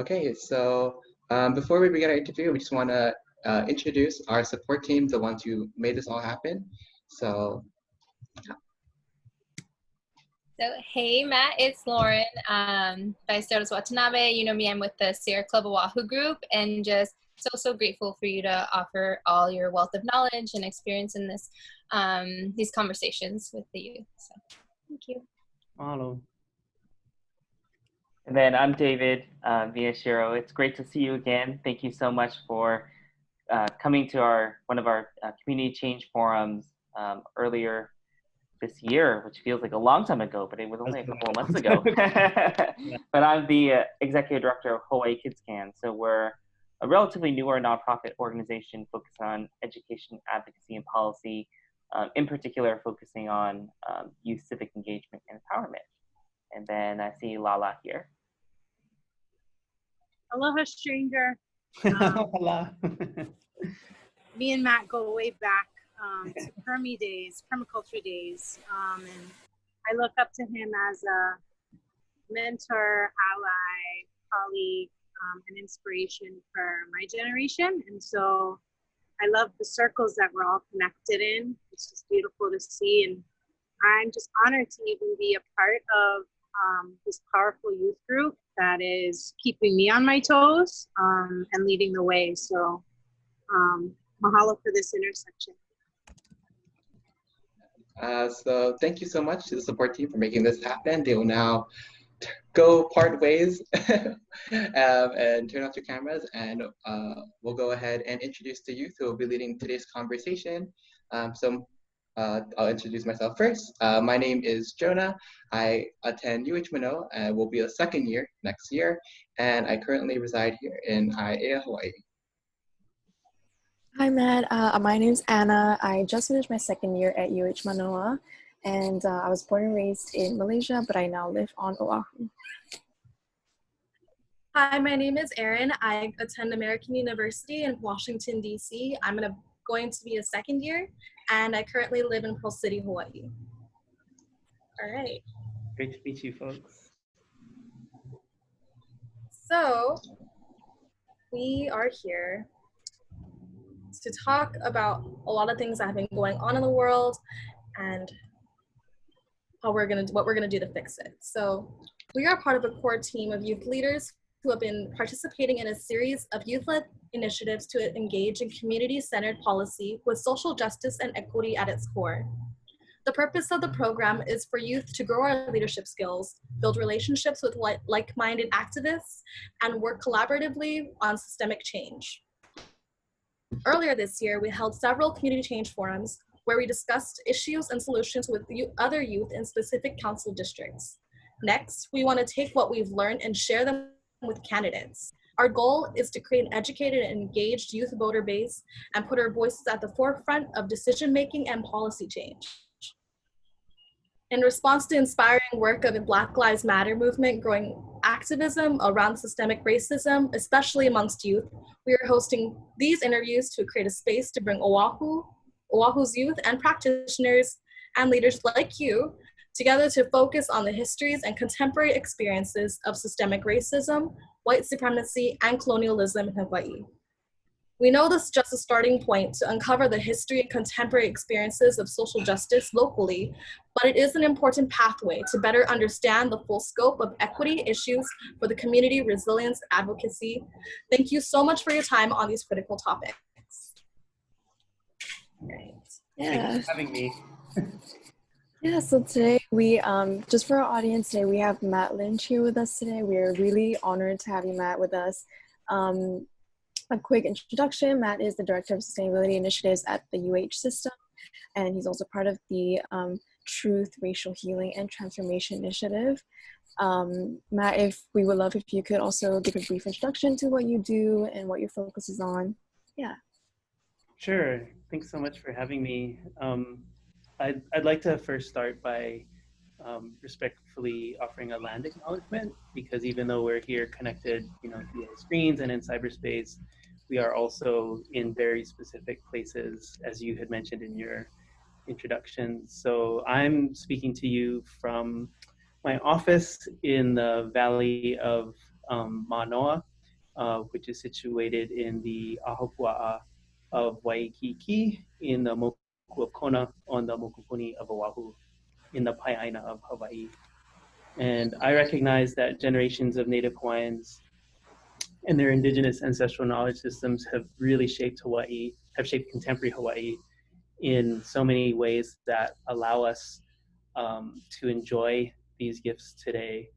Okay, so before we begin our interview, we just want to introduce our support team, the ones who made this all happen. So, hey, Matt, it's Lauren. Vice Doris Watanabe. You know me, I'm with the Sierra Club Oahu group, and just so grateful for you to offer all your wealth of knowledge and experience in this these conversations with the youth. So, thank you. Mahalo. And then I'm David Miyashiro. It's great to see you again. Thank you so much for coming to one of our community change forums earlier this year, which feels like a long time ago, but it was only a couple of months ago. But I'm the executive director of Hawai'i Kids Can. So we're a relatively newer nonprofit organization focused on education, advocacy, and policy, in particular focusing on youth civic engagement and empowerment. And then I see Lala here. Aloha, stranger. Hola. Me and Matt go way back to permaculture days. And I look up to him as a mentor, ally, colleague, and inspiration for my generation. And so I love the circles that we're all connected in. It's just beautiful to see. And I'm just honored to even be a part of this powerful youth group that is keeping me on my toes and leading the way. So mahalo for this intersection. So thank you so much to the support team for making this happen. They will now go part ways and turn off your cameras, and we'll go ahead and introduce the youth who will be leading today's conversation. I'll introduce myself first. My name is Jonah. I attend UH Manoa and will be a second year next year, and I currently reside here in Aiea, Hawaii. Hi, Matt. My name's Anna. I just finished my second year at UH Manoa, and I was born and raised in Malaysia, but I now live on Oahu. Hi, my name is Erin. I attend American University in Washington, D.C. I'm going to be a second year, and I currently live in Pearl City, Hawaii. All right. Great to meet you, folks. So we are here to talk about a lot of things that have been going on in the world and what we're gonna do to fix it. So we are part of a core team of youth leaders who have been participating in a series of youth-led initiatives to engage in community-centered policy with social justice and equity at its core. The purpose of the program is for youth to grow our leadership skills, build relationships with like-minded activists, and work collaboratively on systemic change. Earlier this year, we held several community change forums where we discussed issues and solutions with other youth in specific council districts. Next, we want to take what we've learned and share them with candidates. Our goal is to create an educated and engaged youth voter base and put our voices at the forefront of decision-making and policy change. In response to inspiring work of the Black Lives Matter movement growing activism around systemic racism, especially amongst youth, we are hosting these interviews to create a space to bring Oahu's youth and practitioners and leaders like you together to focus on the histories and contemporary experiences of systemic racism, white supremacy, and colonialism in Hawaii. We know this is just a starting point to uncover the history and contemporary experiences of social justice locally, but it is an important pathway to better understand the full scope of equity issues for the community resilience advocacy. Thank you so much for your time on these critical topics. Right. Thanks for having me. Yeah, so today we, just for our audience today, we have Matt Lynch here with us today. We are really honored to have you, Matt, with us. A quick introduction, Matt is the Director of Sustainability Initiatives at the UH system, and he's also part of the Truth, Racial Healing, and Transformation Initiative. Matt, we would love if you could also give a brief introduction to what you do and what your focus is on. Yeah. Sure, thanks so much for having me. I'd like to first start by respectfully offering a land acknowledgement, because even though we're here connected, via screens and in cyberspace, we are also in very specific places, as you had mentioned in your introduction. So I'm speaking to you from my office in the Valley of Manoa. which is situated in the Ahapua'a of Waikiki in the Moku of Kona on the Mokupuni of Oahu in the Pai'aina of Hawaii. And I recognize that generations of Native Hawaiians and their indigenous ancestral knowledge systems have really shaped Hawaii, have shaped contemporary Hawaii in so many ways that allow us to enjoy these gifts today.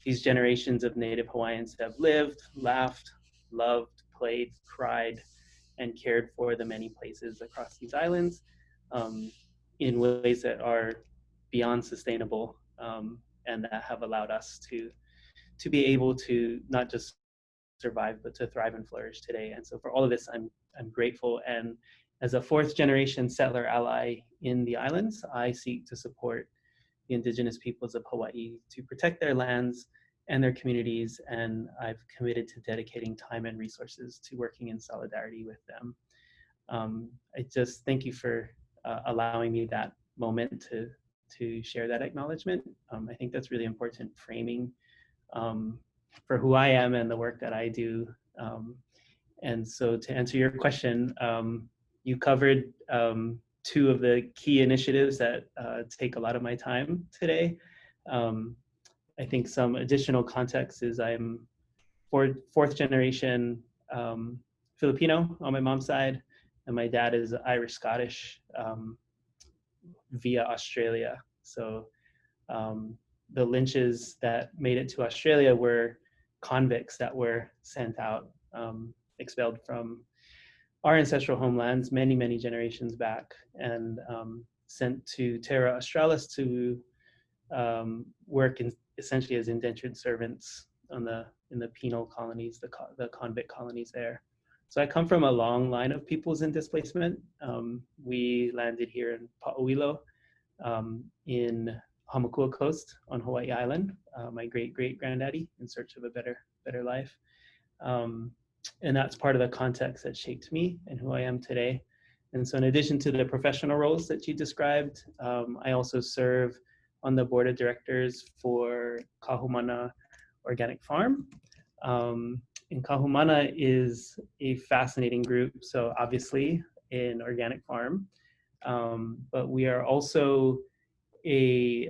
These generations of Native Hawaiians have lived, laughed, loved, played, cried, and cared for the many places across these islands in ways that are beyond sustainable and that have allowed us to be able to not just survive, but to thrive and flourish today. And so for all of this, I'm grateful. And as a fourth generation settler ally in the islands, I seek to support the indigenous peoples of Hawaii to protect their lands and their communities. And I've committed to dedicating time and resources to working in solidarity with them. I just thank you for allowing me that moment to share that acknowledgement. I think that's really important framing for who I am and the work that I do. And so to answer your question, you covered two of the key initiatives that take a lot of my time today. I think some additional context is I'm fourth generation Filipino on my mom's side, and my dad is Irish Scottish via Australia. So the Lynches that made it to Australia were convicts that were sent out, expelled from our ancestral homelands many, many generations back, and sent to Terra Australis to work essentially as indentured servants in the penal colonies, the convict colonies there. So I come from a long line of peoples in displacement. We landed here in Pa'uilo in Hamakua Coast on Hawaii Island, my great-great-granddaddy in search of a better life. And that's part of the context that shaped me and who I am today. And so in addition to the professional roles that you described, I also serve on the board of directors for Kahumana Organic Farm. And Kahumana is a fascinating group, so obviously an organic farm, but we are also a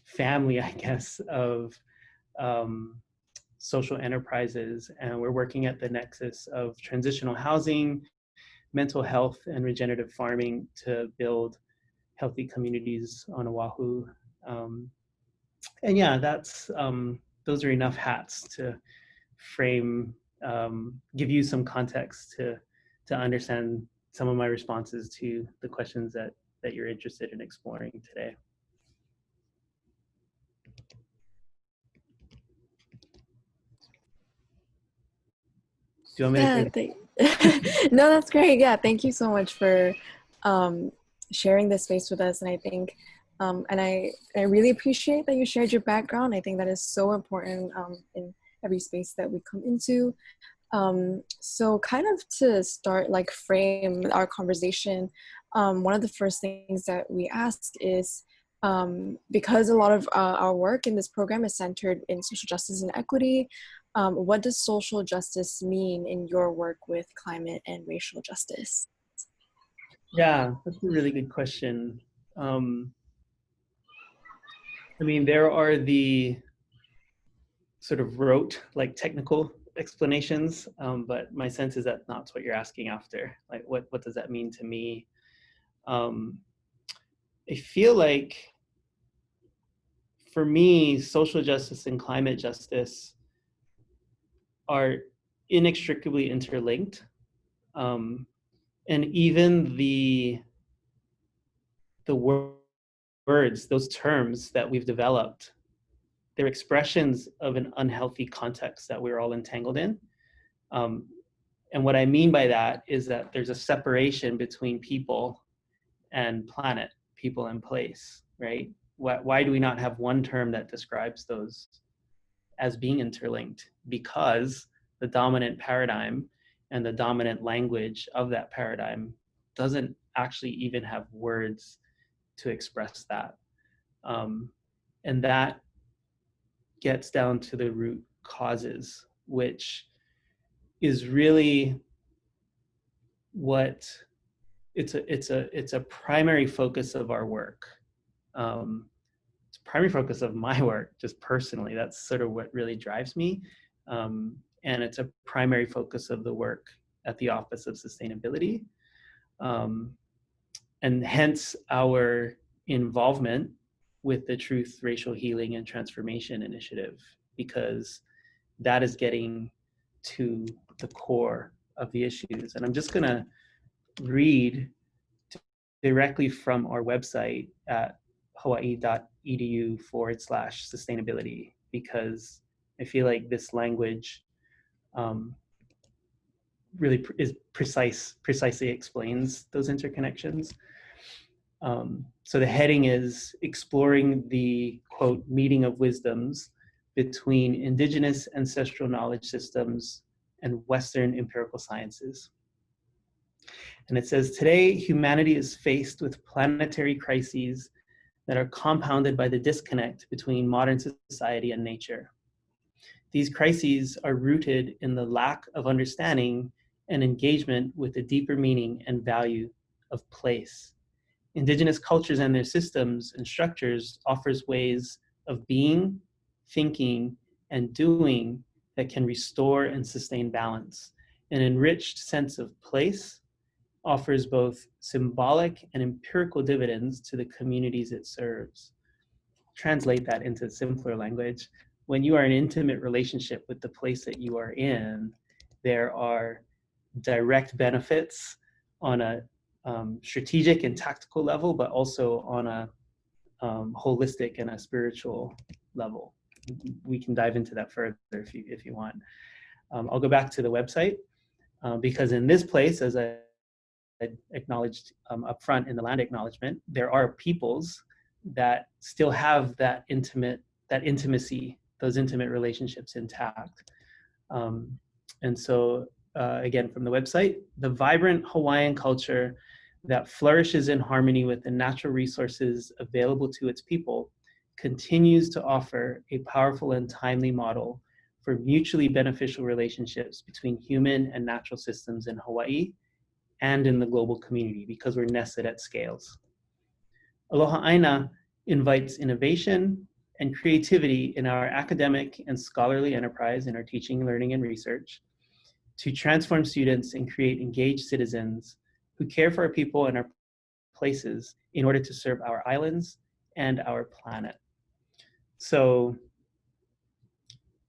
family, I guess, of social enterprises, and we're working at the nexus of transitional housing, mental health, and regenerative farming to build healthy communities on Oahu. And yeah, that's those are enough hats to frame, give you some context to understand some of my responses to the questions that you're interested in exploring today. Do you want me to No, that's great. Yeah, thank you so much for sharing this space with us. And I think, and I really appreciate that you shared your background. I think that is so important in every space that we come into. So kind of to start, like, frame our conversation, one of the first things that we ask is, because a lot of our work in this program is centered in social justice and equity, what does social justice mean in your work with climate and racial justice? Yeah, that's a really good question. I mean, there are the sort of rote, like, technical explanations, but my sense is that that's what you're asking after. Like, what does that mean to me? I feel like, for me, social justice and climate justice are inextricably interlinked. And even the words, those terms that we've developed, they're expressions of an unhealthy context that we're all entangled in. And what I mean by that is that there's a separation between people and planet, people and place, right? Why do we not have one term that describes those as being interlinked? Because the dominant paradigm and the dominant language of that paradigm doesn't actually even have words to express that. And that gets down to the root causes, which is really what it's a primary focus of our work. It's a primary focus of my work, just personally. That's sort of what really drives me. And it's a primary focus of the work at the Office of Sustainability. And hence our involvement with the Truth, Racial Healing, and Transformation Initiative, because that is getting to the core of the issues. And I'm just gonna read directly from our website at hawaii.edu/sustainability, because I feel like this language really precisely explains those interconnections. So the heading is exploring the, quote, meeting of wisdoms between indigenous ancestral knowledge systems and Western empirical sciences. And it says, today, humanity is faced with planetary crises that are compounded by the disconnect between modern society and nature. These crises are rooted in the lack of understanding and engagement with the deeper meaning and value of place. Indigenous cultures and their systems and structures offers ways of being, thinking, and doing that can restore and sustain balance. An enriched sense of place offers both symbolic and empirical dividends to the communities it serves. Translate that into simpler language. When you are in intimate relationship with the place that you are in, there are direct benefits on a strategic and tactical level, but also on a holistic and a spiritual level. We can dive into that further if you want. I'll go back to the website because in this place, as I acknowledged up front in the land acknowledgement, there are peoples that still have that intimacy, those intimate relationships intact. And so again, from the website, the vibrant Hawaiian culture that flourishes in harmony with the natural resources available to its people continues to offer a powerful and timely model for mutually beneficial relationships between human and natural systems in Hawaii and in the global community, because we're nested at scales. Aloha Aina invites innovation and creativity in our academic and scholarly enterprise in our teaching, learning, and research to transform students and create engaged citizens who care for our people and our places in order to serve our islands and our planet. So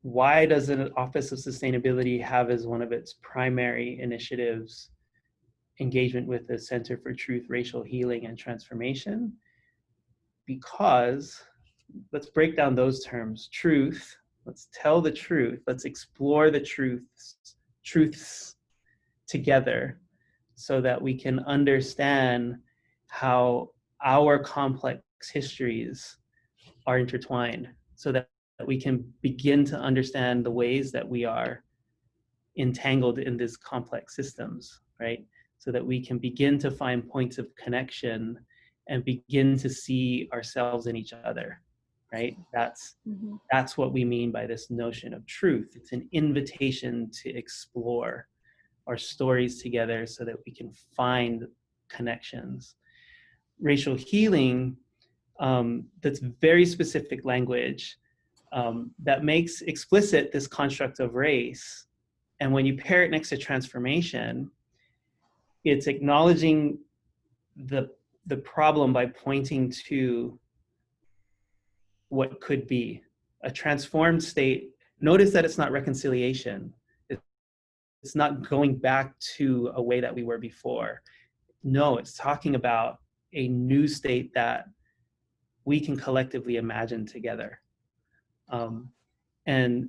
why does the Office of Sustainability have as one of its primary initiatives engagement with the Center for Truth, Racial Healing, and Transformation? Because let's break down those terms. Truth, let's tell the truth. Let's explore the truths together so that we can understand how our complex histories are intertwined, so that we can begin to understand the ways that we are entangled in these complex systems, right? So that we can begin to find points of connection and begin to see ourselves in each other, right? That's what we mean by this notion of truth. It's an invitation to explore our stories together so that we can find connections. Racial healing, that's very specific language that makes explicit this construct of race. And when you pair it next to transformation, it's acknowledging the problem by pointing to what could be a transformed state. Notice that it's not reconciliation. It's not going back to a way that we were before. No, it's talking about a new state that we can collectively imagine together. And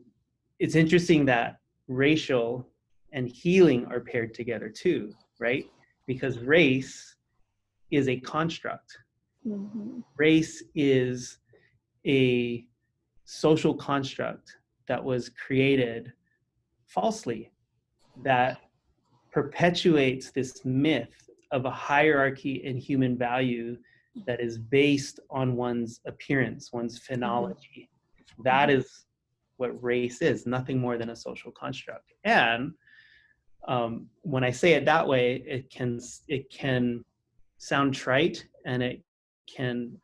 it's interesting that racial and healing are paired together too, right? Because race is a construct. Race is a social construct that was created falsely, that perpetuates this myth of a hierarchy in human value that is based on one's appearance, one's phenology. That is what race is, nothing more than a social construct. And when I say it that way, it can sound trite, and it can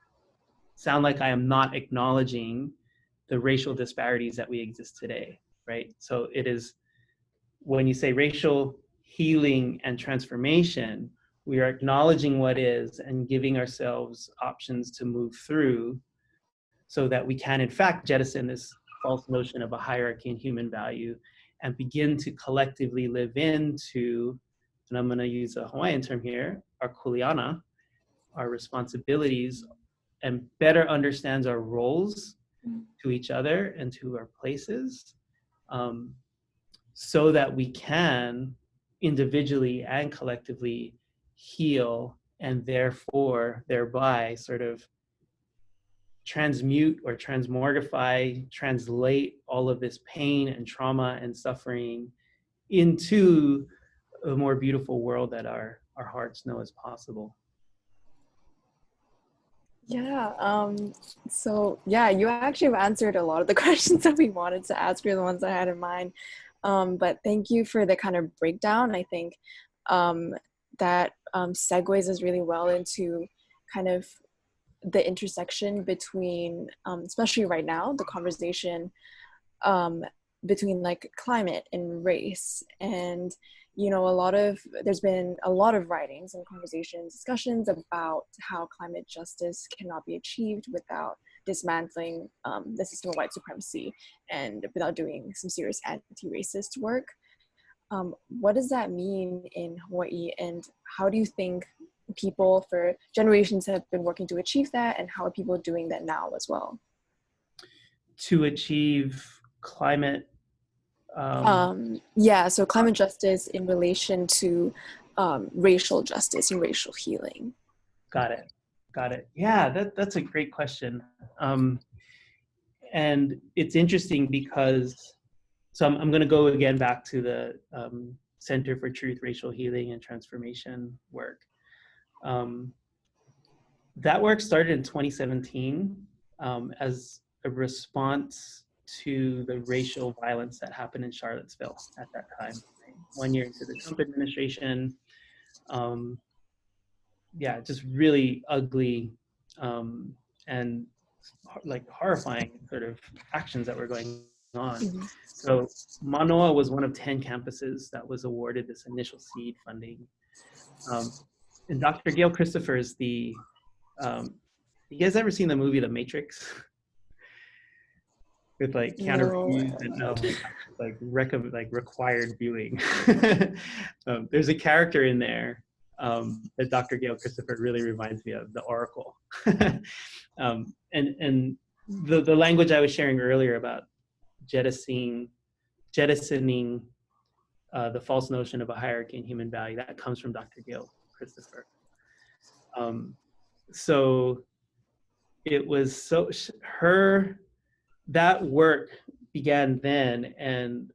sound like I am not acknowledging the racial disparities that we exist today, right? So it is, when you say racial healing and transformation, we are acknowledging what is and giving ourselves options to move through so that we can, in fact, jettison this false notion of a hierarchy in human value and begin to collectively live into, and I'm going to use a Hawaiian term here, our kuleana, our responsibilities, and better understands our roles to each other and to our places, so that we can individually and collectively heal, and therefore thereby sort of transmute or transmorgify, translate all of this pain and trauma and suffering into a more beautiful world that our hearts know is possible. Yeah, so yeah, you actually have answered a lot of the questions that we wanted to ask, or the ones I had in mind. But thank you for the kind of breakdown. I think that segues us really well into kind of the intersection between, especially right now, the conversation between like climate and race. And you know, there's been a lot of writings and conversations, discussions about how climate justice cannot be achieved without dismantling the system of white supremacy and without doing some serious anti-racist work. What does that mean in Hawaii, and how do you think people for generations have been working to achieve that, and how are people doing that now as well? To achieve climate yeah, so climate justice in relation to racial justice and racial healing. Got it. Yeah, that's a great question. And it's interesting because, so I'm going to go again back to the Center for Truth, Racial Healing and Transformation work. That work started in 2017 as a response to the racial violence that happened in Charlottesville at that time. 1 year into the Trump administration, yeah, just really ugly and like horrifying sort of actions that were going on. Mm-hmm. So Manoa was one of 10 campuses that was awarded this initial seed funding. And Dr. Gail Christopher is the, you guys ever seen the movie The Matrix? With like Keanu Reeves and like required viewing. There's a character in there that Dr. Gail Christopher really reminds me of, the Oracle. And the language I was sharing earlier about jettisoning the false notion of a hierarchy in human value, that comes from Dr. Gail Christopher. So it was that work began then, and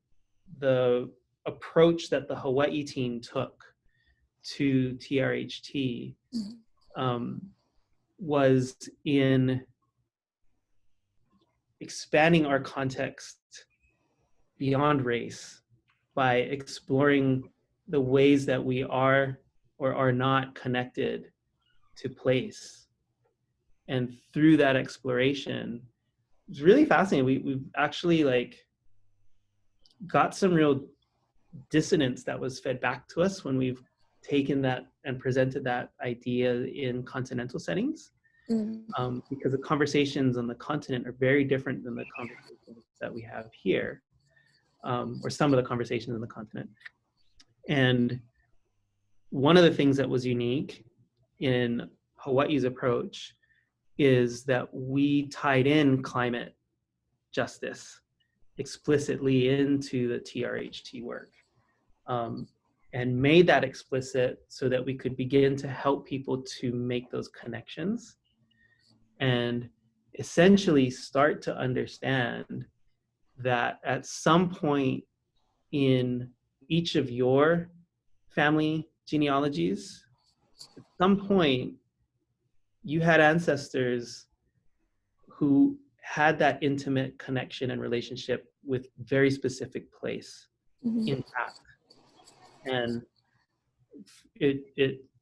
the approach that the Hawaii team took to TRHT was in expanding our context beyond race by exploring the ways that we are or are not connected to place. And through that exploration, it's really fascinating. We've actually like got some real dissonance that was fed back to us when we've taken that and presented that idea in continental settings, because the conversations on the continent are very different than the conversations that we have here, or some of the conversations on the continent. And one of the things that was unique in Hawaii's approach is that we tied in climate justice explicitly into the TRHT work, and made that explicit so that we could begin to help people to make those connections and essentially start to understand that at some point in each of your family genealogies, at some point you had ancestors who had that intimate connection and relationship with very specific place intact. And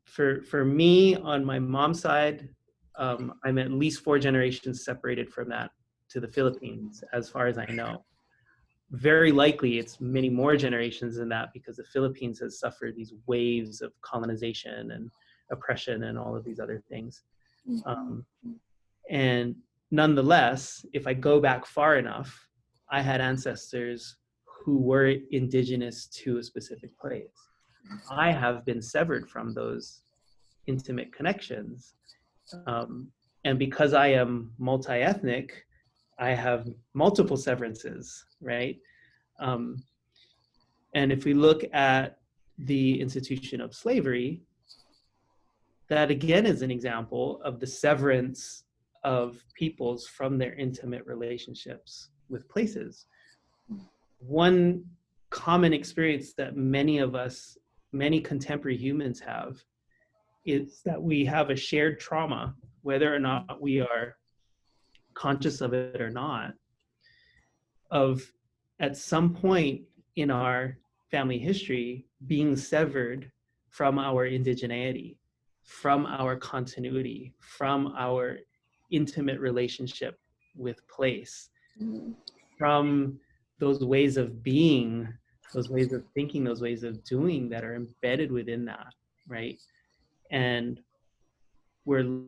for me on my mom's side, I'm at least 4 generations separated from that to the Philippines, as far as I know. Very likely it's many more generations than that, because the Philippines has suffered these waves of colonization and oppression and all of these other things. And nonetheless, if I go back far enough, I had ancestors who were indigenous to a specific place. I have been severed from those intimate connections. And because I am multi-ethnic, I have multiple severances, right? And if we look at the institution of slavery, that again is an example of the severance of peoples from their intimate relationships with places. One common experience that many of us, many contemporary humans have, is that we have a shared trauma, whether or not we are conscious of it or not, of at some point in our family history being severed from our indigeneity, from our continuity, from our intimate relationship with place, from those ways of being, those ways of thinking, those ways of doing that are embedded within that, right? And we're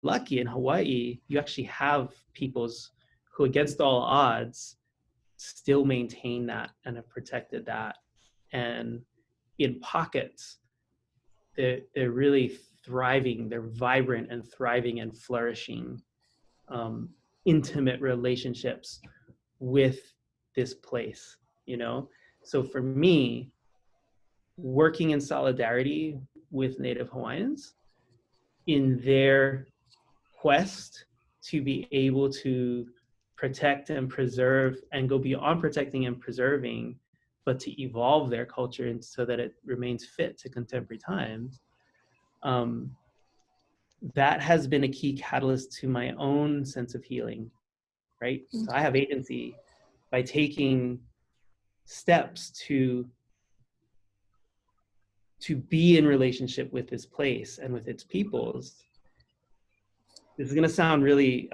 lucky in Hawaii, you actually have peoples who, against all odds, still maintain that and have protected that. And in pockets, they're really thriving, they're vibrant and thriving and flourishing intimate relationships with this place, you know? So for me, working in solidarity with Native Hawaiians in their quest to be able to protect and preserve and go beyond protecting and preserving, but to evolve their culture and so that it remains fit to contemporary times, that has been a key catalyst to my own sense of healing, right? So I have agency by taking steps to be in relationship with this place and with its peoples. This is going to sound really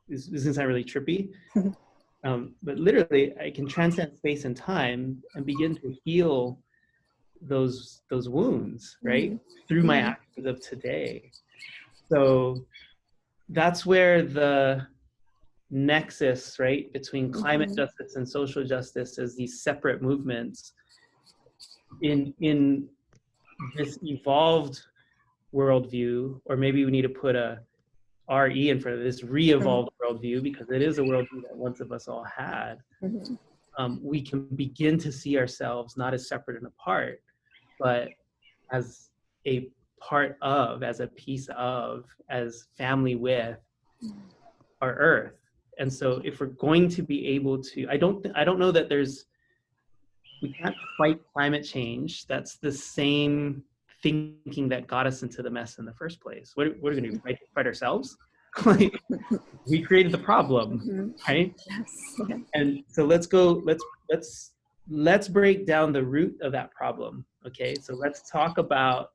this is going to sound really trippy, but literally I can transcend space and time and begin to heal those wounds, right? Through my actions of today. So that's where the nexus, right, between climate justice and social justice as these separate movements in this evolved worldview, or maybe we need to put a RE in front of this, re-evolved worldview, because it is a worldview that once of us all had. We can begin to see ourselves not as separate and apart, but as a part of, as a piece of, as family with our earth. And so if we're going to be able to, I don't know that we can't fight climate change. That's the same thinking that got us into the mess in the first place. What are we going to do? Fight ourselves? Like, we created the problem, right? Yes. And so let's break down the root of that problem. Okay, so let's talk about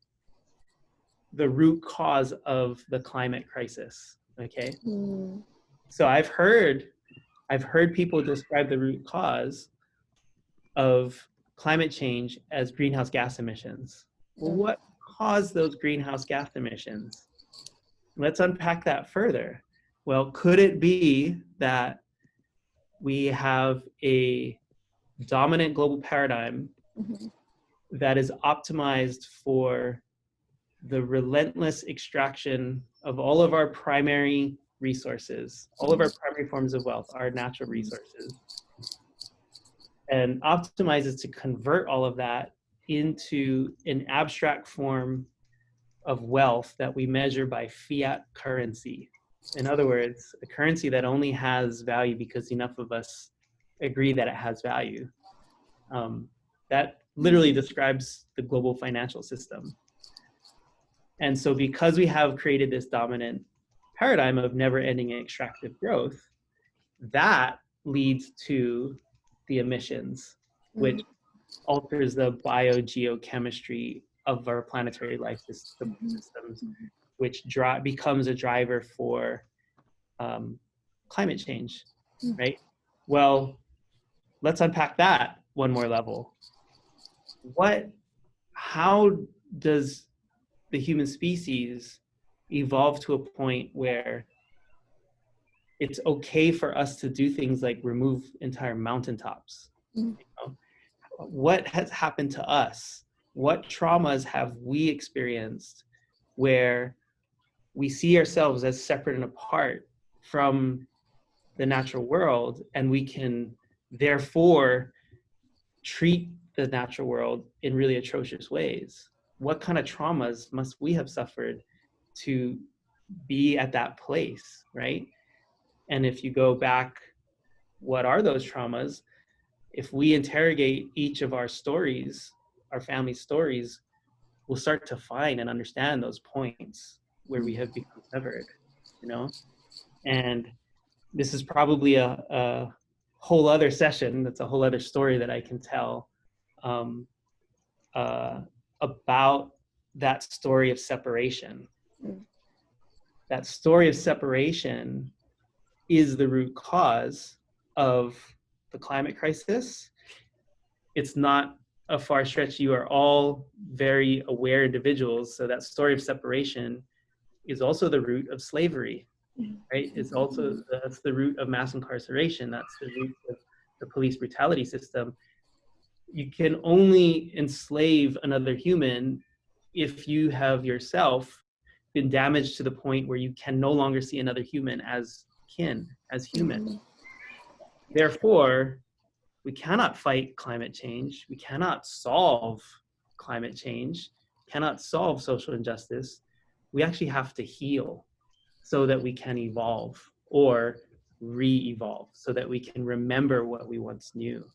the root cause of the climate crisis. Okay, so I've heard people describe the root cause of climate change as greenhouse gas emissions. Well, what caused those greenhouse gas emissions? Let's unpack that further. Well, could it be that we have a dominant global paradigm that is optimized for the relentless extraction of all of our primary resources, all of our primary forms of wealth, our natural resources, and optimizes to convert all of that into an abstract form of wealth that we measure by fiat currency. In other words, a currency that only has value because enough of us agree that it has value. That literally describes the global financial system. And so because we have created this dominant paradigm of never-ending extractive growth, that leads to the emissions, which alters the biogeochemistry of our planetary life systems, which becomes a driver for climate change, right? Well, let's unpack that one more level. How does the human species evolve to a point where it's okay for us to do things like remove entire mountaintops? You know? What has happened to us? What traumas have we experienced where we see ourselves as separate and apart from the natural world, and we can therefore treat the natural world in really atrocious ways? What kind of traumas must we have suffered to be at that place, right? And if you go back, what are those traumas? If we interrogate each of our stories, our family stories, we'll start to find and understand those points where we have become severed, you know? And this is probably a whole other session. That's a whole other story that I can tell about that story of separation. That story of separation is the root cause of the climate crisis. It's not a far stretch. You are all very aware individuals. So that story of separation is also the root of slavery, right? It's also, that's the root of mass incarceration. That's the root of the police brutality system. You can only enslave another human if you have yourself been damaged to the point where you can no longer see another human as kin, as human. Therefore, we cannot fight climate change. We cannot solve climate change, cannot solve social injustice. We actually have to heal so that we can evolve or re-evolve, so that we can remember what we once knew.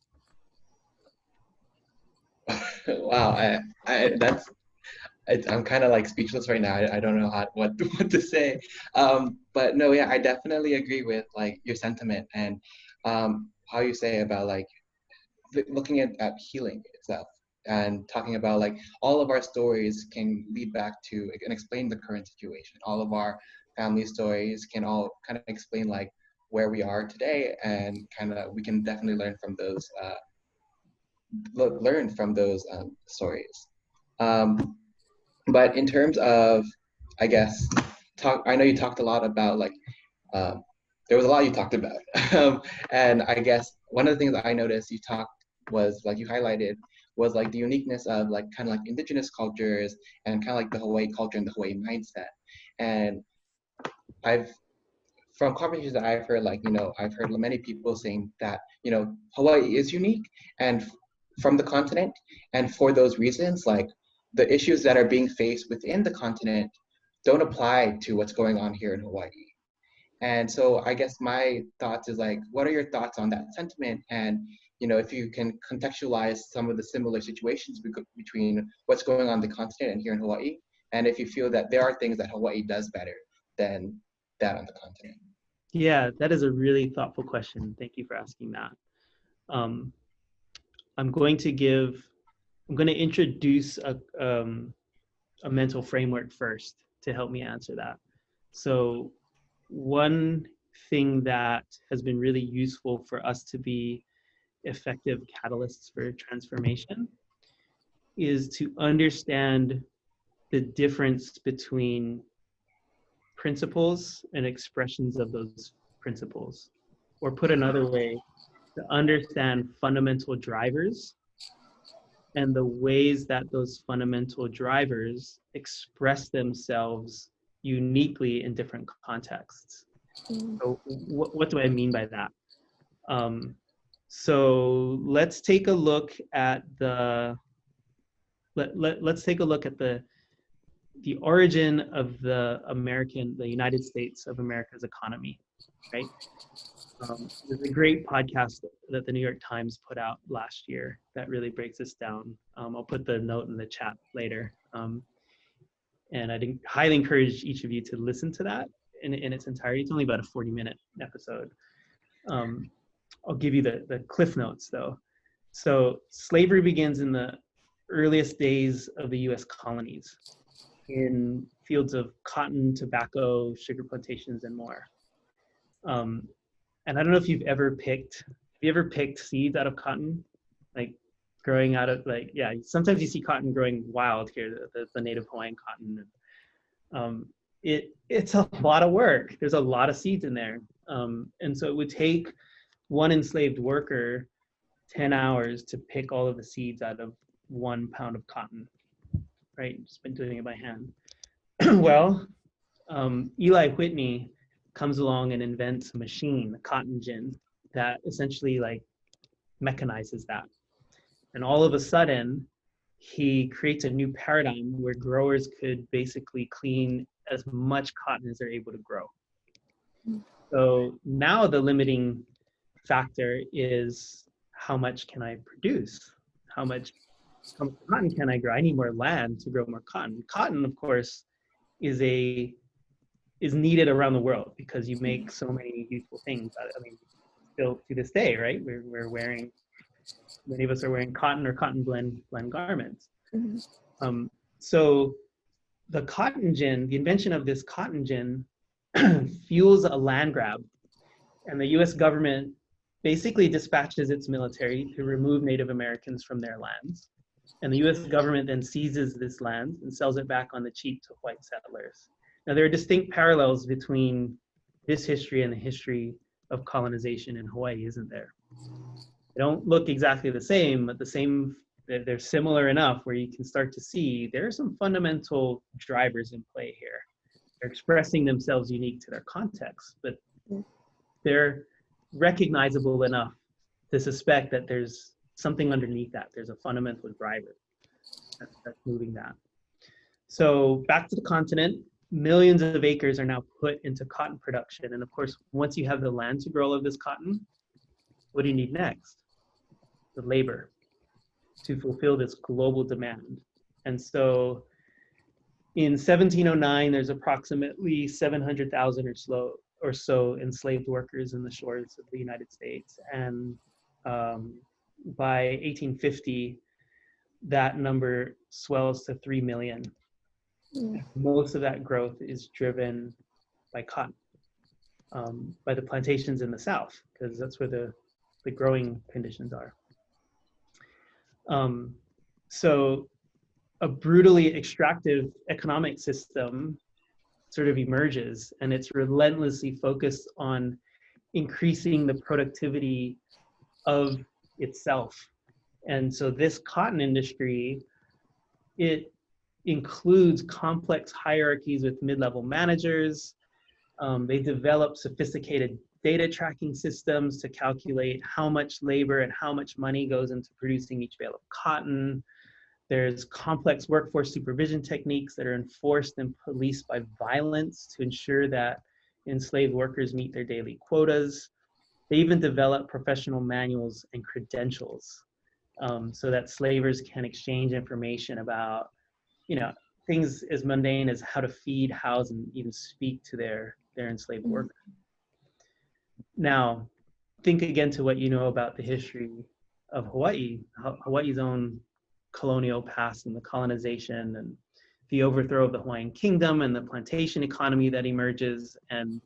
Wow, I'm kind of like speechless right now. I don't know what to say. But no, yeah, I definitely agree with like your sentiment and how you say about like looking at healing itself and talking about like all of our stories can lead back to and explain the current situation. All of our family stories can all kind of explain like where we are today, and kind of we can definitely learn from those stories. But in terms of, I guess, I know you talked a lot about like, there was a lot you talked about. And I guess one of the things that I noticed you highlighted was like the uniqueness of like kind of like indigenous cultures and kind of like the Hawaii culture and the Hawaii mindset. And from conversations that I've heard, like, you know, I've heard many people saying that, you know, Hawaii is unique and from the continent. And for those reasons, like the issues that are being faced within the continent don't apply to what's going on here in Hawaii. And so I guess my thoughts is like, what are your thoughts on that sentiment? And, you know, if you can contextualize some of the similar situations between what's going on the continent and here in Hawaii, and if you feel that there are things that Hawaii does better than that on the continent. Yeah, that is a really thoughtful question. Thank you for asking that. I'm going to introduce a mental framework first to help me answer that. So one thing that has been really useful for us to be effective catalysts for transformation is to understand the difference between principles and expressions of those principles. Or put another way, to understand fundamental drivers and the ways that those fundamental drivers express themselves uniquely in different contexts. So what do I mean by that? So let's take a look at let's take a look at the origin of the United States of America's economy, right? There's a great podcast that the New York Times put out last year that really breaks this down. I'll put the note in the chat later. And I'd highly encourage each of you to listen to that in its entirety. It's only about a 40-minute episode. I'll give you the cliff notes though. So slavery begins in the earliest days of the US colonies in fields of cotton, tobacco, sugar plantations, and more. And I don't know if you've ever picked seeds out of cotton, like growing out of, like, yeah, sometimes you see cotton growing wild here, the native Hawaiian cotton. It's a lot of work. There's a lot of seeds in there. And so it would take one enslaved worker 10 hours to pick all of the seeds out of 1 pound of cotton, right? Just been doing it by hand. Well, Eli Whitney comes along and invents a machine, a cotton gin, that essentially like mechanizes that. And all of a sudden, he creates a new paradigm where growers could basically clean as much cotton as they're able to grow. So now the limiting factor is, how much can I produce? How much cotton can I grow? I need more land to grow more cotton. Cotton, of course, is needed around the world because you make so many useful things. I mean, still to this day, right? We're wearing, many of us are wearing cotton or cotton blend garments. So the cotton gin, the invention of this cotton gin fuels a land grab, and the US government basically dispatches its military to remove Native Americans from their lands. And the US government then seizes this land and sells it back on the cheap to white settlers. Now, there are distinct parallels between this history and the history of colonization in Hawaii, isn't there? They don't look exactly the same, but they're similar enough where you can start to see there are some fundamental drivers in play here. They're expressing themselves unique to their context, but they're recognizable enough to suspect that there's something underneath that. There's a fundamental driver that's moving that. So back to the continent, millions of acres are now put into cotton production. And of course, once you have the land to grow all of this cotton, what do you need next? The labor to fulfill this global demand. And so in 1709, there's approximately 700,000 or so enslaved workers in the shores of the United States. And by 1850, that number swells to 3 million. Most of that growth is driven by cotton, by the plantations in the South, because that's where the growing conditions are. So a brutally extractive economic system sort of emerges, and it's relentlessly focused on increasing the productivity of itself. And so this cotton industry, it includes complex hierarchies with mid-level managers. They develop sophisticated data tracking systems to calculate how much labor and how much money goes into producing each bale of cotton. There's complex workforce supervision techniques that are enforced and policed by violence to ensure that enslaved workers meet their daily quotas. They even develop professional manuals and credentials so that slavers can exchange information about, things as mundane as how to feed, house, and even speak to their enslaved workers. Now, think again to what you know about the history of Hawaii, Hawaii's own colonial past and the colonization and the overthrow of the Hawaiian kingdom and the plantation economy that emerges. And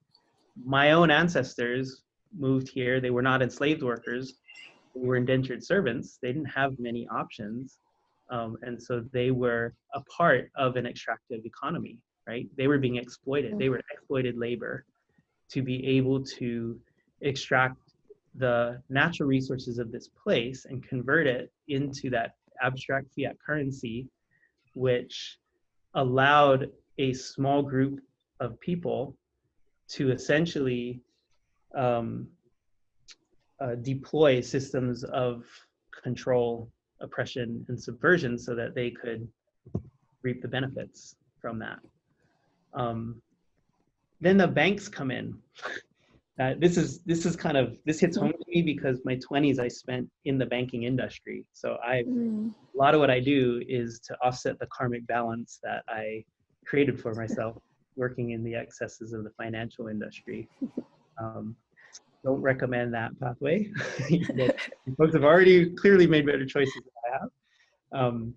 my own ancestors moved here. They were not enslaved workers. They were indentured servants. They didn't have many options. And so they were a part of an extractive economy, right? They were being exploited. They were exploited labor to be able to extract the natural resources of this place and convert it into that abstract fiat currency, which allowed a small group of people to essentially deploy systems of control, oppression, and subversion so that they could reap the benefits from that. Then the banks come in. This hits home to me because my 20s I spent in the banking industry. So a lot of what I do is to offset the karmic balance that I created for myself working in the excesses of the financial industry. Don't recommend that pathway. Folks have already clearly made better choices than I have.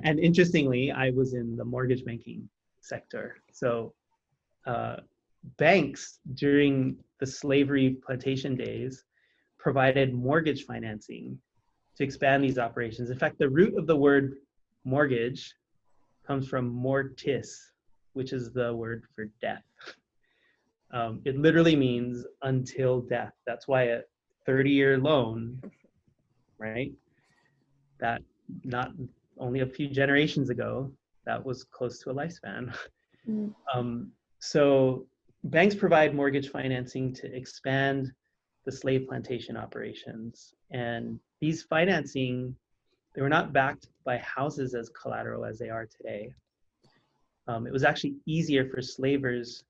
And interestingly, I was in the mortgage banking sector. So banks during the slavery plantation days provided mortgage financing to expand these operations. In fact, the root of the word mortgage comes from mortis, which is the word for death. It literally means until death. That's why a 30-year loan, right? That not only a few generations ago, that was close to a lifespan. So banks provide mortgage financing to expand the slave plantation operations. And these financing, they were not backed by houses as collateral as they are today. It was actually easier for slavers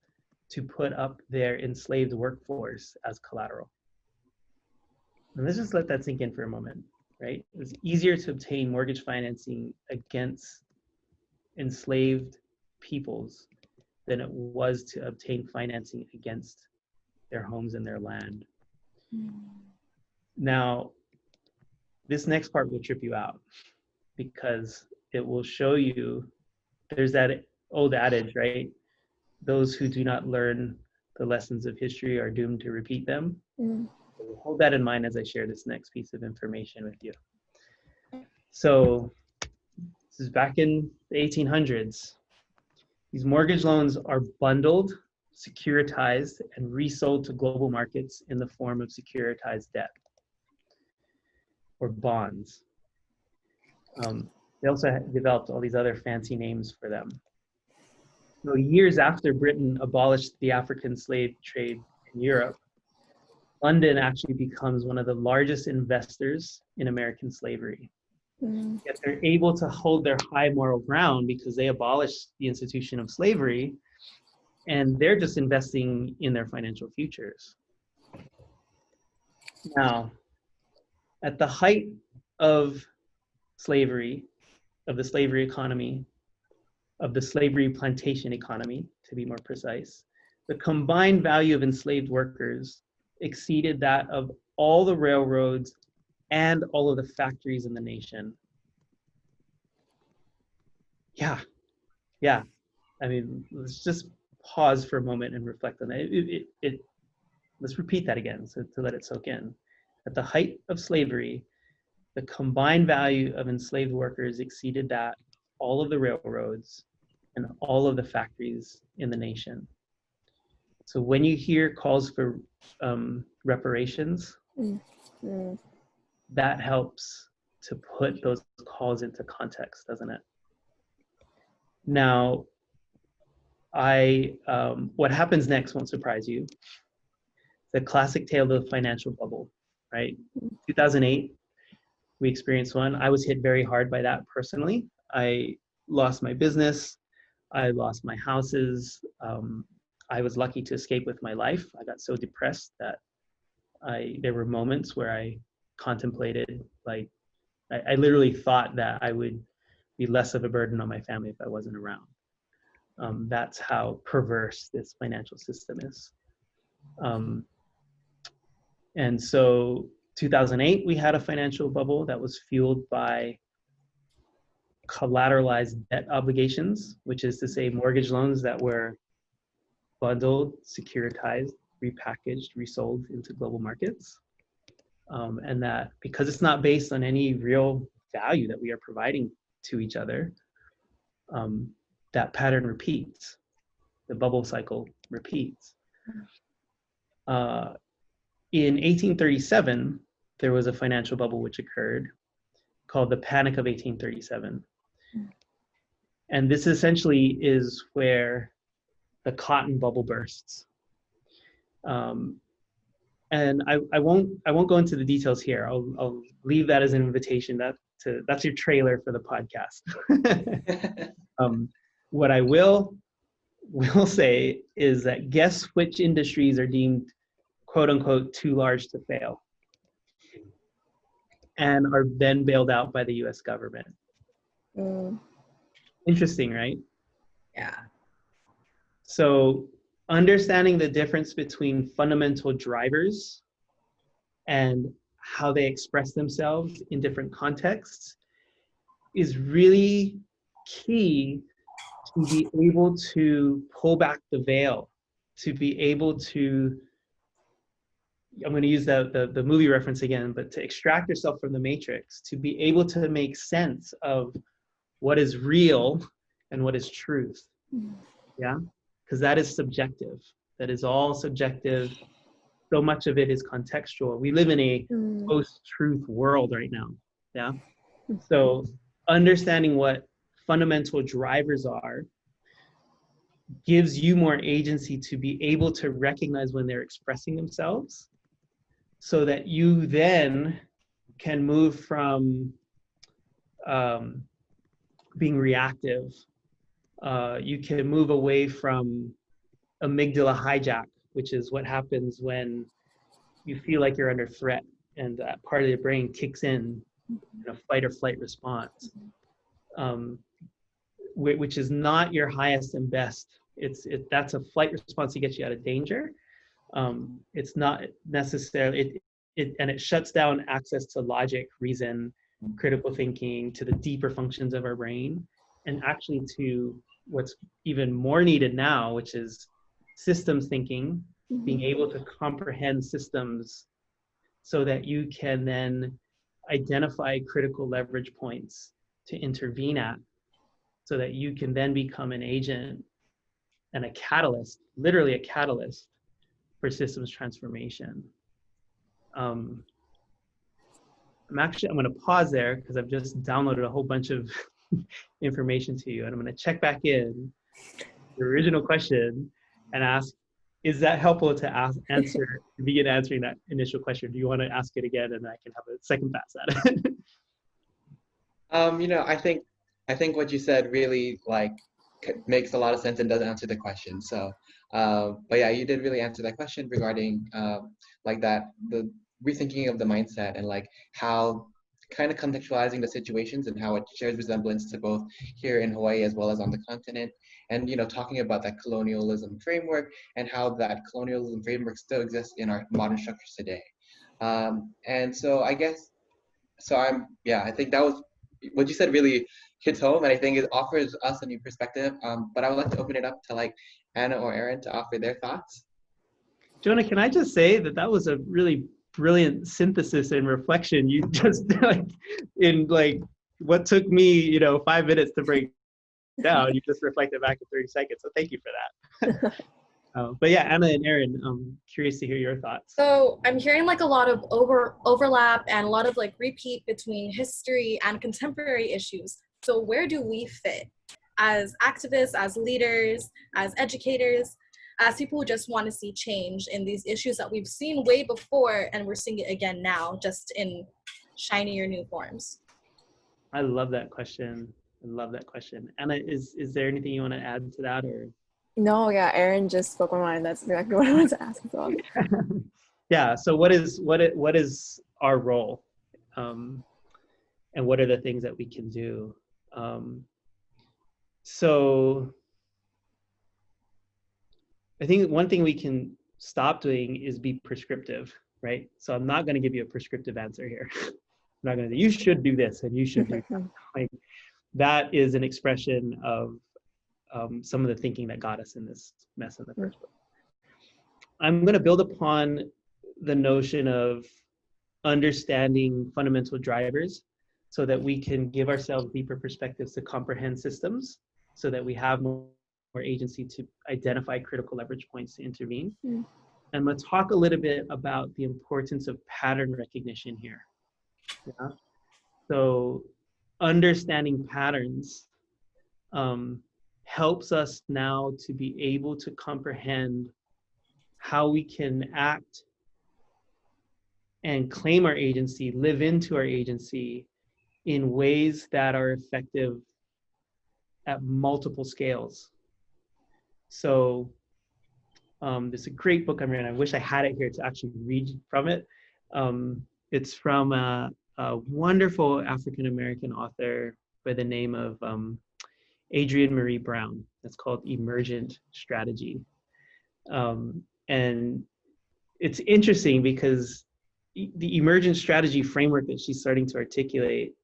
to put up their enslaved workforce as collateral. And let's just let that sink in for a moment, right? It was easier to obtain mortgage financing against enslaved peoples than it was to obtain financing against their homes and their land. Now, this next part will trip you out because it will show you there's that old adage, right? Those who do not learn the lessons of history are doomed to repeat them. So hold that in mind as I share this next piece of information with you. So this is back in the 1800s. These mortgage loans are bundled, securitized, and resold to global markets in the form of securitized debt or bonds. They also developed all these other fancy names for them. So years after Britain abolished the African slave trade in Europe, London actually becomes one of the largest investors in American slavery. Yet they're able to hold their high moral ground because they abolished the institution of slavery, and they're just investing in their financial futures. Now, at the height of slavery, of the slavery economy, of the slavery plantation economy, to be more precise, the combined value of enslaved workers exceeded that of all the railroads and all of the factories in the nation. Yeah. I mean, let's just pause for a moment and reflect on that. Let's repeat that again so to let it soak in. At the height of slavery, the combined value of enslaved workers exceeded that all of the railroads and all of the factories in the nation. So when you hear calls for reparations, that helps to put those calls into context, doesn't it? Now, what happens next won't surprise you. The classic tale of the financial bubble, right? 2008, we experienced one. I was hit very hard by that personally. I lost my business. I lost my houses. I was lucky to escape with my life. I got so depressed that there were moments where I contemplated, like, I literally thought that I would be less of a burden on my family if I wasn't around. That's how perverse this financial system is. And so 2008, we had a financial bubble that was fueled by collateralized debt obligations, which is to say mortgage loans that were bundled, securitized, repackaged, resold into global markets. And that because it's not based on any real value that we are providing to each other, that pattern repeats. The bubble cycle repeats. In 1837, there was a financial bubble which occurred called the Panic of 1837. And this essentially is where the cotton bubble bursts. And I won't go into the details here. I'll leave that as an invitation. That's your trailer for the podcast. What I will say is that guess which industries are deemed quote unquote too large to fail and are then bailed out by the US government. Interesting, right? Yeah. So understanding the difference between fundamental drivers and how they express themselves in different contexts is really key to be able to pull back the veil, to be able to, I'm going to use the movie reference again, but to extract yourself from the matrix, to be able to make sense of what is real and what is truth. Yeah, because that is subjective. That is all subjective. So much of it is contextual. We live in a post-truth world right now. Yeah. So understanding what fundamental drivers are gives you more agency to be able to recognize when they're expressing themselves, so that you then can move from being reactive. You can move away from amygdala hijack, which is what happens when you feel like you're under threat, and that part of the brain kicks in a fight or flight response, which is not your highest and best. That's a flight response to get you out of danger. It's not necessarily, and it shuts down access to logic, reason, critical thinking, to the deeper functions of our brain, and actually to what's even more needed now, which is systems thinking, being able to comprehend systems so that you can then identify critical leverage points to intervene at, so that you can then become an agent and a catalyst, literally a catalyst for systems transformation. I'm going to pause there because I've just downloaded a whole bunch of information to you, and I'm going to check back in the original question and ask, is that helpful to answer, to begin answering that initial question? Do you want to ask it again, and I can have a second pass at it? I think what you said really makes a lot of sense and does answer the question. So, but yeah, you did really answer that question regarding the rethinking of the mindset, and how kind of contextualizing the situations and how it shares resemblance to both here in Hawaii as well as on the continent. And talking about that colonialism framework and how that colonialism framework still exists in our modern structures today. And so I think that was what you said really hits home, and I think it offers us a new perspective. But I would like to open it up to Anna or Aaron to offer their thoughts. Jonah, can I just say that was a really brilliant synthesis and reflection. You just in what took me 5 minutes to break down, you just reflected back in 30 seconds. So thank you for that. But yeah, Anna and Aaron, I'm curious to hear your thoughts. So I'm hearing a lot of overlap and a lot of repeat between history and contemporary issues. So where do we fit as activists, as leaders, as educators, as people who just want to see change in these issues that we've seen way before, and we're seeing it again now, just in shinier new forms? I love that question. I love that question. Anna, is there anything you want to add to that, or? No, yeah, Aaron just spoke my mind. That's exactly what I wanted to ask as well. Yeah. So what is our role, and what are the things that we can do? So I think one thing we can stop doing is be prescriptive, right? So I'm not going to give you a prescriptive answer here. I'm not going to say, you should do this and you should do that. That is an expression of some of the thinking that got us in this mess in the first place. I'm going to build upon the notion of understanding fundamental drivers so that we can give ourselves deeper perspectives to comprehend systems, so that we have more agency to identify critical leverage points to intervene. And let's talk a little bit about the importance of pattern recognition here. Yeah? So understanding patterns helps us now to be able to comprehend how we can act and claim our agency, live into our agency in ways that are effective at multiple scales. So there's a great book I'm reading. I wish I had it here to actually read from it. It's from a wonderful African-American author by the name of Adrienne Marie Brown. It's called emergent strategy. And it's interesting because the emergent strategy framework that she's starting to articulate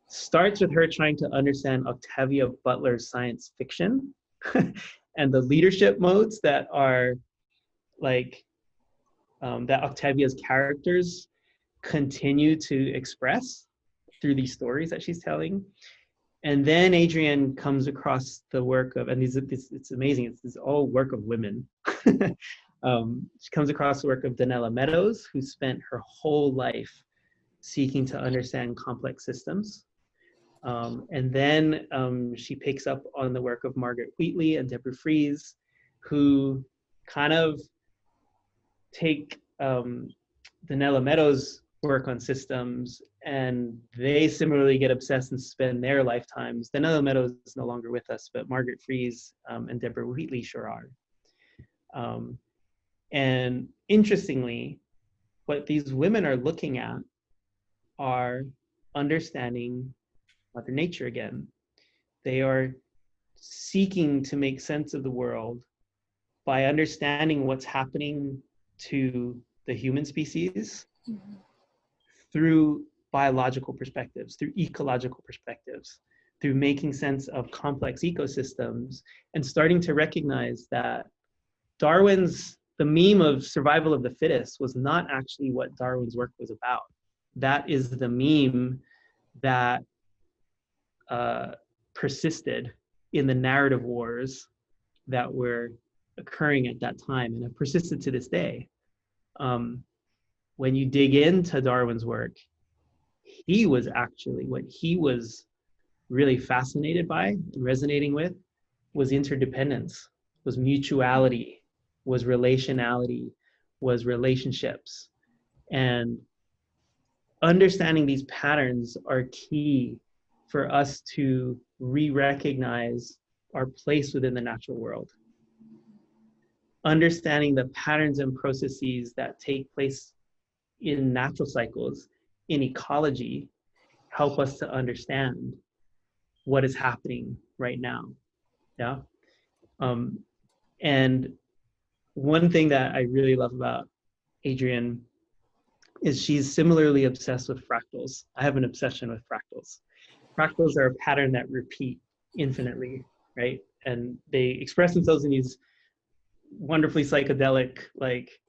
starts with her trying to understand Octavia Butler's science fiction and the leadership modes that are like, that Octavia's characters continue to express through these stories that she's telling. And then Adrienne comes across the work of, and it's amazing, it's all work of women. She comes across the work of Donella Meadows, who spent her whole life seeking to understand complex systems. And then she picks up on the work of Margaret Wheatley and Deborah Fries, who kind of take Donella Meadows' work on systems, and they similarly get obsessed and spend their lifetimes. Donella Meadows is no longer with us, but Margaret Fries and Deborah Wheatley sure are. And interestingly, what these women are looking at are understanding Mother Nature again. They are seeking to make sense of the world by understanding what's happening to the human species through biological perspectives, through ecological perspectives, through making sense of complex ecosystems, and starting to recognize that the meme of survival of the fittest was not actually what Darwin's work was about. That is the meme that persisted in the narrative wars that were occurring at that time and have persisted to this day. When you dig into Darwin's work, he was actually, what he was really fascinated by and resonating with was interdependence, was mutuality, was relationality, was relationships. And understanding these patterns are key for us to re-recognize our place within the natural world. Understanding the patterns and processes that take place in natural cycles, in ecology, help us to understand what is happening right now. Yeah. And one thing that I really love about Adrienne is she's similarly obsessed with fractals. I have an obsession with fractals. Fractals are a pattern that repeat infinitely, right? And they express themselves in these wonderfully psychedelic, like,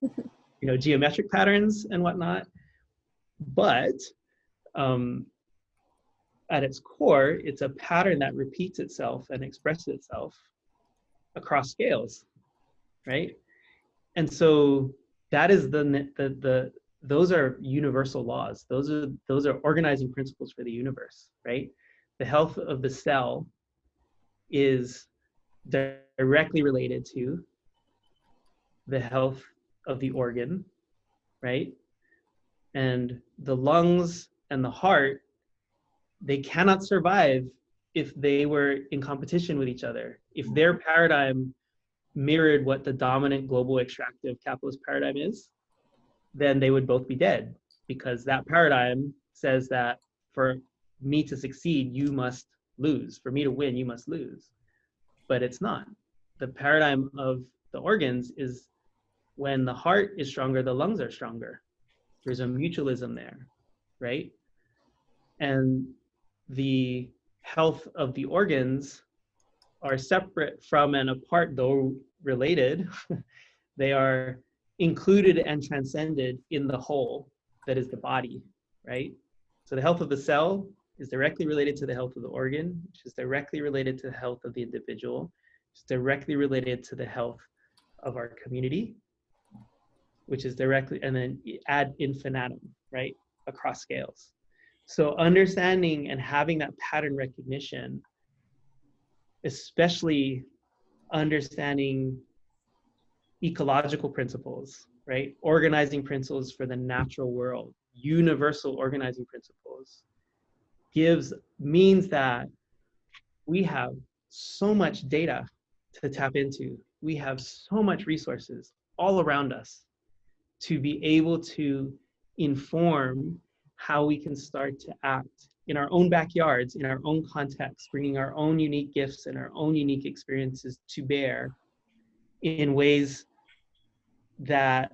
geometric patterns and whatnot. But at its core, it's a pattern that repeats itself and expresses itself across scales, right? And so that is those are universal laws. Those are organizing principles for the universe, right? The health of the cell is directly related to the health of the organ, right? And the lungs and the heart, they cannot survive if they were in competition with each other. If their paradigm mirrored what the dominant global extractive capitalist paradigm is, then they would both be dead, because that paradigm says that for me to succeed, you must lose. For me to win, you must lose. But it's not. The paradigm of the organs is when the heart is stronger, the lungs are stronger. There's a mutualism there, right? And the health of the organs are separate from and apart, though related. They are included and transcended in the whole that is the body, right? So the health of the cell is directly related to the health of the organ, which is directly related to the health of the individual, which is directly related to the health of our community, which is directly, and then ad infinitum, right, across scales. So understanding and having that pattern recognition, especially understanding ecological principles, right? Organizing principles for the natural world, universal organizing principles, means that we have so much data to tap into. We have so much resources all around us to be able to inform how we can start to act in our own backyards, in our own context, bringing our own unique gifts and our own unique experiences to bear in ways that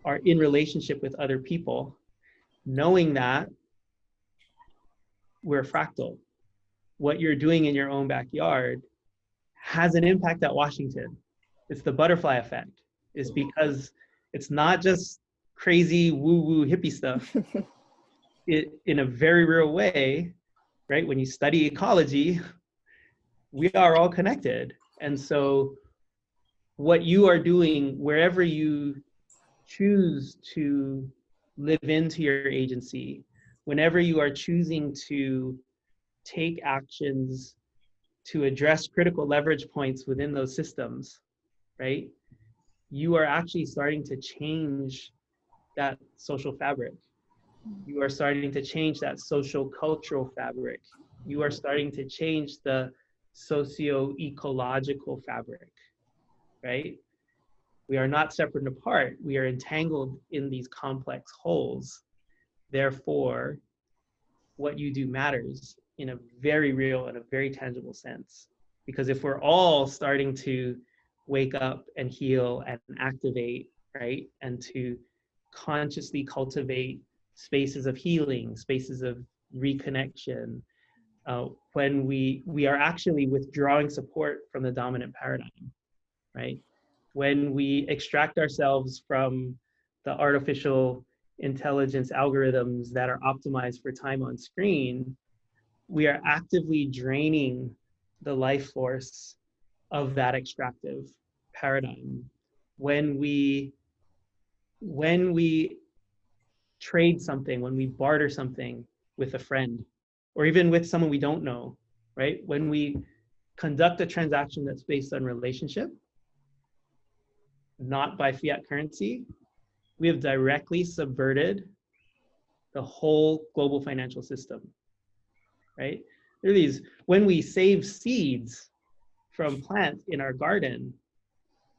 are in relationship with other people, knowing that we're fractal. What you're doing in your own backyard has an impact at Washington. It's the butterfly effect. It's because it's not just crazy woo-woo hippie stuff. In a very real way, right? When you study ecology, we are all connected. And so what you are doing, wherever you choose to live into your agency, whenever you are choosing to take actions to address critical leverage points within those systems, right? You are actually starting to change that social fabric. You are starting to change that social cultural fabric. You are starting to change the socio-ecological fabric, right? We are not separate and apart. We are entangled in these complex wholes. Therefore, what you do matters in a very real and a very tangible sense. Because if we're all starting to wake up and heal and activate, right? And to consciously cultivate spaces of healing, spaces of reconnection, when we are actually withdrawing support from the dominant paradigm, right? When we extract ourselves from the artificial intelligence algorithms that are optimized for time on screen, we are actively draining the life force of that extractive paradigm. When we trade something, when we barter something with a friend, or even with someone we don't know, right? When we conduct a transaction that's based on relationship, not by fiat currency, we have directly subverted the whole global financial system, right? There are these, when we save seeds from plants in our garden,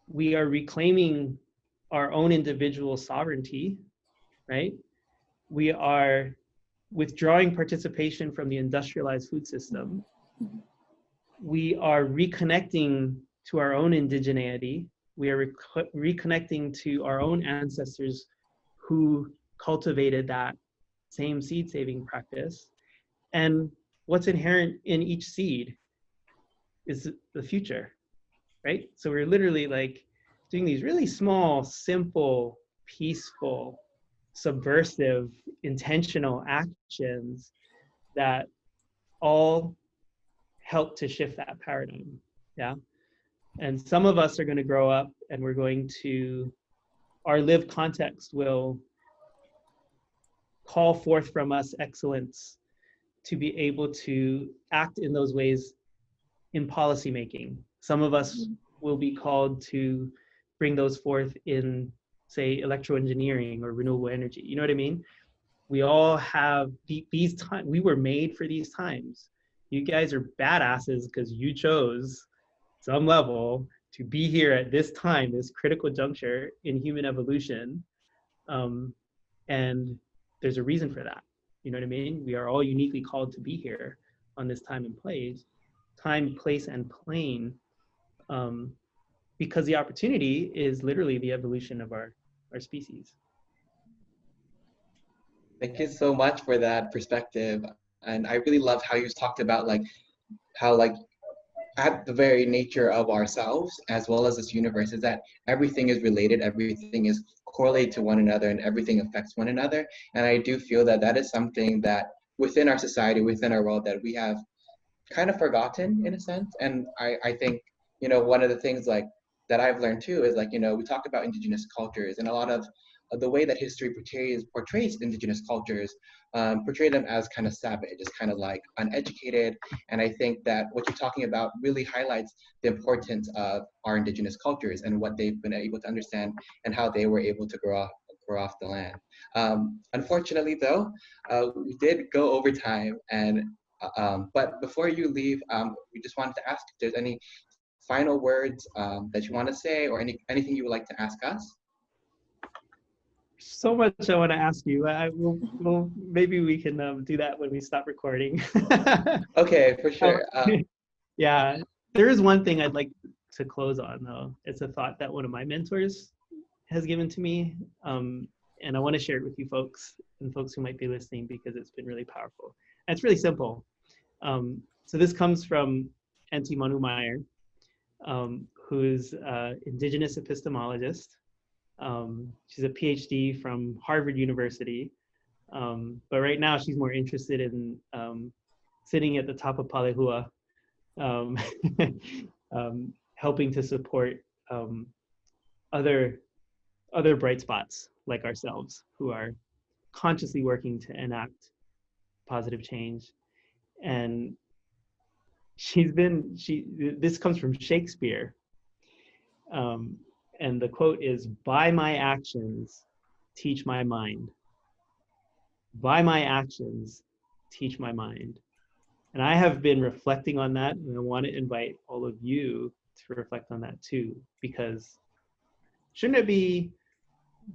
we are reclaiming our own individual sovereignty, right? We are withdrawing participation from the industrialized food system. We are reconnecting to our own indigeneity. We are reconnecting to our own ancestors who cultivated that same seed saving practice. And what's inherent in each seed is the future, right? So we're literally like doing these really small, simple, peaceful, subversive, intentional actions that all help to shift that paradigm, yeah? And some of us are going to grow up and we're going to, our lived context will call forth from us excellence to be able to act in those ways in policy making. Some of us will be called to bring those forth in, say, electroengineering or renewable energy. You know what I mean? We all have these times. We were made for these times. You guys are badasses because you chose some level to be here at this time, this critical juncture in human evolution. And there's a reason for that. You know what I mean? We are all uniquely called to be here on this time, place, and plane, because the opportunity is literally the evolution of our species. Thank you so much for that perspective. And I really loved how you talked about like how like at the very nature of ourselves as well as this universe is that everything is related, everything is correlated to one another, and everything affects one another. And I do feel that that is something that within our society, within our world, that we have kind of forgotten in a sense. And I think, you know, one of the things like that I've learned too is like, you know, we talk about indigenous cultures, and a lot of the way that history portrays indigenous cultures, portray them as kind of savage, as kind of like uneducated. And I think that what you're talking about really highlights the importance of our indigenous cultures and what they've been able to understand and how they were able to grow off the land. Unfortunately though, we did go over time, and but before you leave, we just wanted to ask if there's any final words that you want to say, or anything you would like to ask us. so much I want to ask you. We'll maybe we can do that when we stop recording. Okay, for sure. Yeah, there is one thing I'd like to close on, though. It's a thought that one of my mentors has given to me, and I want to share it with you folks and folks who might be listening because it's been really powerful. And it's really simple. So this comes from Auntie Manu Meyer, who's an indigenous epistemologist. She's a PhD from Harvard University, but right now she's more interested in sitting at the top of Palehua, helping to support other bright spots like ourselves who are consciously working to enact positive change. And this comes from Shakespeare. And the quote is, "By my actions, teach my mind. By my actions, teach my mind." And I have been reflecting on that, and I want to invite all of you to reflect on that too, because shouldn't it be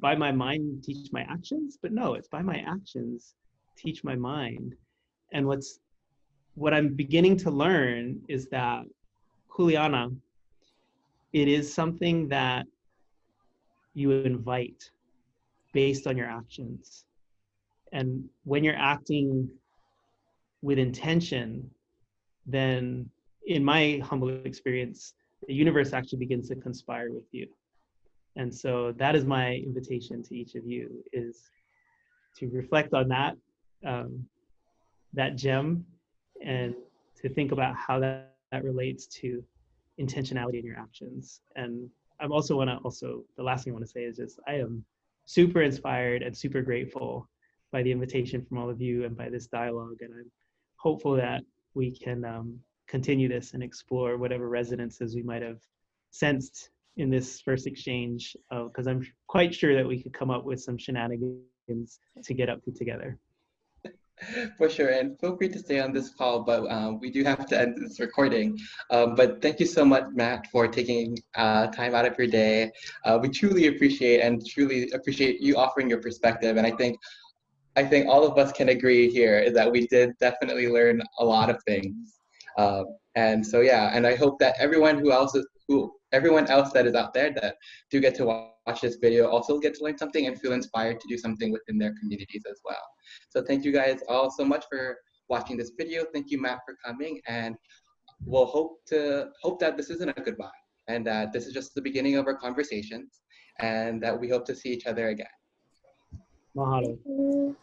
by my mind, teach my actions? But no, it's by my actions, teach my mind. And what I'm beginning to learn is that Juliana, it is something that you invite based on your actions. And when you're acting with intention, then in my humble experience, the universe actually begins to conspire with you. And so that is my invitation to each of you, is to reflect on that, that gem, and to think about how that relates to intentionality in your actions. And I'm also the last thing I want to say is just, I am super inspired and super grateful by the invitation from all of you and by this dialogue. And I'm hopeful that we can continue this and explore whatever resonances we might have sensed in this first exchange, because I'm quite sure that we could come up with some shenanigans to get up to together. For sure, and feel free to stay on this call, but we do have to end this recording. But thank you so much, Matt, for taking time out of your day. We truly appreciate you offering your perspective, and I think all of us can agree here that we did definitely learn a lot of things. And so yeah, and I hope that everyone else that is out there that do get to watch this video also get to learn something and feel inspired to do something within their communities as well. So thank you guys all so much for watching this video. Thank you, Matt, for coming, and we'll hope that this isn't a goodbye, and that this is just the beginning of our conversations, and that we hope to see each other again. Mahalo.